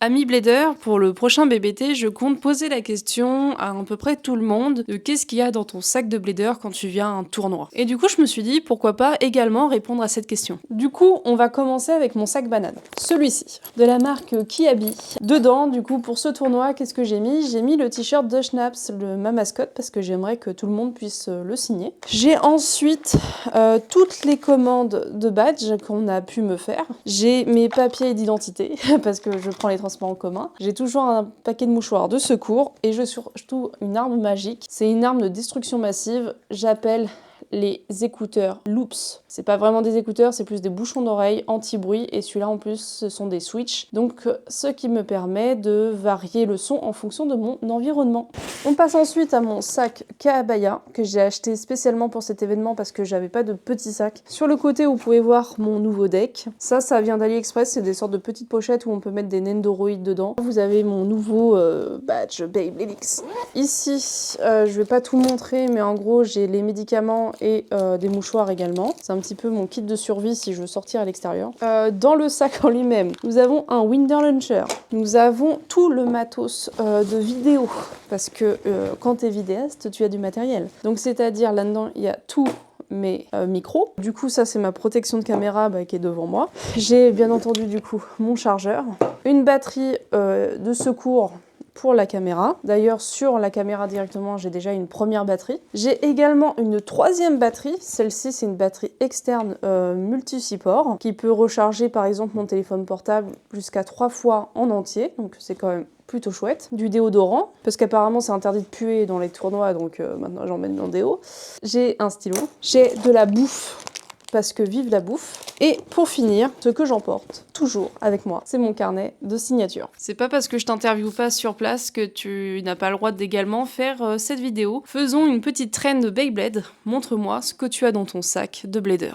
Ami Blader, pour le prochain BBT, je compte poser la question à peu près tout le monde de qu'est-ce qu'il y a dans ton sac de Blader quand tu viens à un tournoi. Et du coup, je me suis dit, pourquoi pas également répondre à cette question. Du coup, on va commencer avec mon sac banane. Celui-ci, de la marque Kiabi. Dedans, du coup, pour ce tournoi, qu'est-ce que j'ai mis? J'ai mis le t-shirt de Schnaps, ma mascotte, parce que j'aimerais que tout le monde puisse le signer. J'ai ensuite toutes les commandes de badge qu'on a pu me faire. J'ai mes papiers d'identité, parce que je prends les transports en commun. J'ai toujours un paquet de mouchoirs de secours et je surtout une arme magique. C'est une arme de destruction massive. J'appelle les écouteurs Loops. C'est pas vraiment des écouteurs, c'est plus des bouchons d'oreille anti-bruit et celui-là en plus ce sont des switches. Donc ce qui me permet de varier le son en fonction de mon environnement. On passe ensuite à mon sac Kaabaya que j'ai acheté spécialement pour cet événement parce que j'avais pas de petit sac. Sur le côté vous pouvez voir mon nouveau deck. Ça vient d'AliExpress, c'est des sortes de petites pochettes où on peut mettre des Nendoroid dedans. Vous avez mon nouveau badge Beyblade X. Ici, je vais pas tout montrer mais en gros j'ai les médicaments et des mouchoirs également. C'est un petit peu mon kit de survie si je veux sortir à l'extérieur. Dans le sac en lui-même, nous avons un Winder Launcher. Nous avons tout le matos de vidéo. Parce que quand t'es vidéaste, tu as du matériel. Donc c'est-à-dire là-dedans, il y a tout mes micros. Du coup, ça c'est ma protection de caméra qui est devant moi. J'ai bien entendu du coup mon chargeur. Une batterie de secours pour la caméra. D'ailleurs, sur la caméra directement, j'ai déjà une première batterie. J'ai également une troisième batterie. Celle-ci, c'est une batterie externe multi-support qui peut recharger par exemple mon téléphone portable jusqu'à 3 fois en entier. Donc c'est quand même plutôt chouette. Du déodorant, parce qu'apparemment c'est interdit de puer dans les tournois, donc maintenant j'emmène mon déo. J'ai un stylo. J'ai de la bouffe, parce que vive la bouffe. Et pour finir, ce que j'emporte toujours avec moi, c'est mon carnet de signature. C'est pas parce que je t'interviewe pas sur place que tu n'as pas le droit d'également faire cette vidéo. Faisons une petite traîne de Beyblade. Montre-moi ce que tu as dans ton sac de Blader.